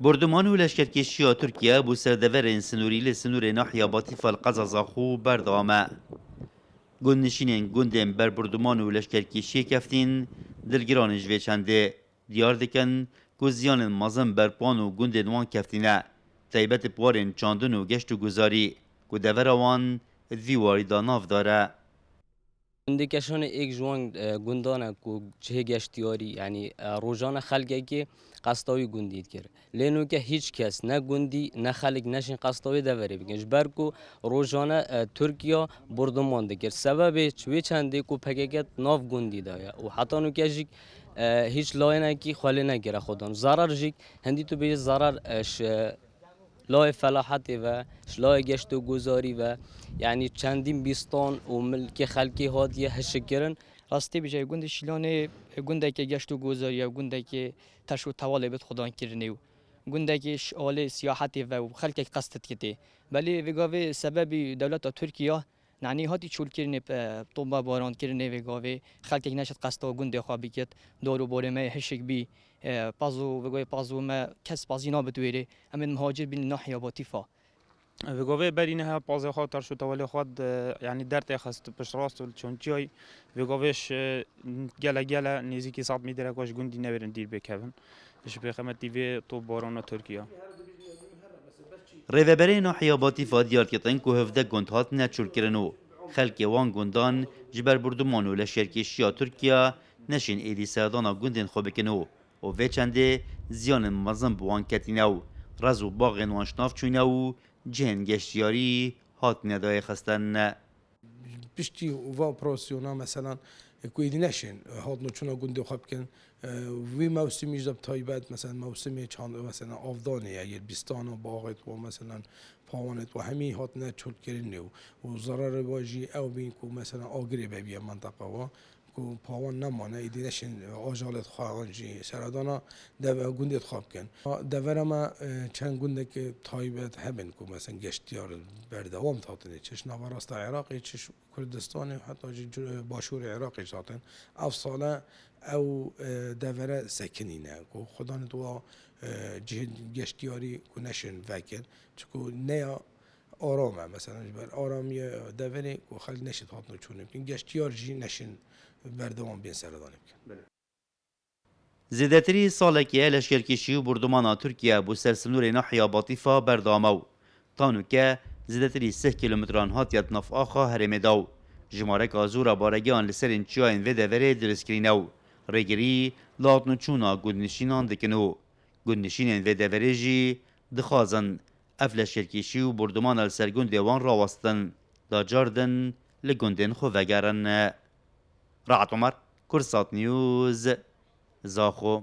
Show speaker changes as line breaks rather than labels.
بردمان و لشکرکشی ترکیه بو سردورین سنوری لسنور ناحیه باطیف القزازا خو بردامه گندنشینین گندن بر بردمان و لشکرکشی کفتین دلگران جوی چنده دیار دکن گزیان مازن بر پان و گندن وان کفتینه تایبت پوارن چاندن و گشت و گزاری گدور وان دیواری داناف داره
گندکشان ایک جوان گندانه کو چه گشتیاری یعنی روزانه خلقه که قصداوی گندید کرد لینو که هیچ کس نه گندی نه خلق نشین قصداوی دوری بگنج برکو روزانه ترکیه بردمان دکرد سبب چوی چنده کو پگگت ناف گندی دایا و حتی نو که هیچ لاینه کی خالی نگیره خودان ضرر جیک هندی تو به ضرر لای فلاحتی و شلای گشت و گذاری و یعنی چندین بیستان و ملک خلکی هادیه هشکرن
راستی بجای گند شیلانه گنده که گشت و گذاری و گنده که تشو تواله بد خدان کرنه و گنده که شغال سیاحتی و خلک قصدت کتی ولی وگاوه سبب دولت ترکیه نعنی هاتی چول کرنه طوبه باران کرنه وگاوه خلک نشد قصد و گنده خوابی کت دارو باره ما هشک بی پازو وگاوه پازو ما کس پازی نابدویره امن مهاجر بین ناحیه باطیفا
وگاوه برینها پازه خاطر شو تولی خود یعنی درت خست پشت راست چون چای وگاوهش گله نزدیکی 100 متر کاش گندی نبرن دیر بکن اش بخمت دیوی تو باران ترکیه
ریوبری ناحیه باطیفا دیار کتن که هفته گند هات نچول کرنو خلک وان گندان جبر بردمان و لشکرکشی ترکیه نشین ایدی سردانا گندن خوب کنو و وی چنده زیان مزن بوان کتینو رز و باغ وانشناف چونو جهن گشتیاری هات ندای خستن
پشتی و اپراسیونا مثلا کویدی نشین هات نوچونا گنده خواب کن وی موسمی جب تایبت مثلا موسمی چند مثلا آفدانه یا بیستان و باغت و مثلا پاوانت و همی هات نه چول کرنه و ضرر واجی او بین کو مثلا آگری ببیه منطقه و کو پاوان نمانه ایدی نشین آجالت خواهانجی سردانا دو گندت خواب کن دورما چند گنده که تایبت هبن کو مثلا گشتیار بردوام تاتنه چش نواراست عراقی چش کردستان حتی باشور عراقی ساتن او ساله او دوره سکنینه کو خدا ندوا جهد گشتیاری کو نشن وکر چکو نیا آرامه مثلا بر آرامی دوره کو خلق نشد هاتنو چونه بکن گشتیار جی نشن بردوام بین سردانه بکن
زیدتری سالکیه لشکرکشی و بردمان ترکیه بو سرسنور ناحیه باطیفا بردامو تانو که زیدتری 3 کیلومتران هاتیت نف آخا هرمه داو جمارک آزورا بارگیان لسرین چیاین و دوره درسکرینو ریگری لاتنو چونا گودنشینان دکنو گودنشینین و دوره جی دخوازن اف لشکرکشی و بردمان السرگون دیوان راوستن دا جاردن لگندن خو وگرن رعت عمر کرسات نیوز زاخو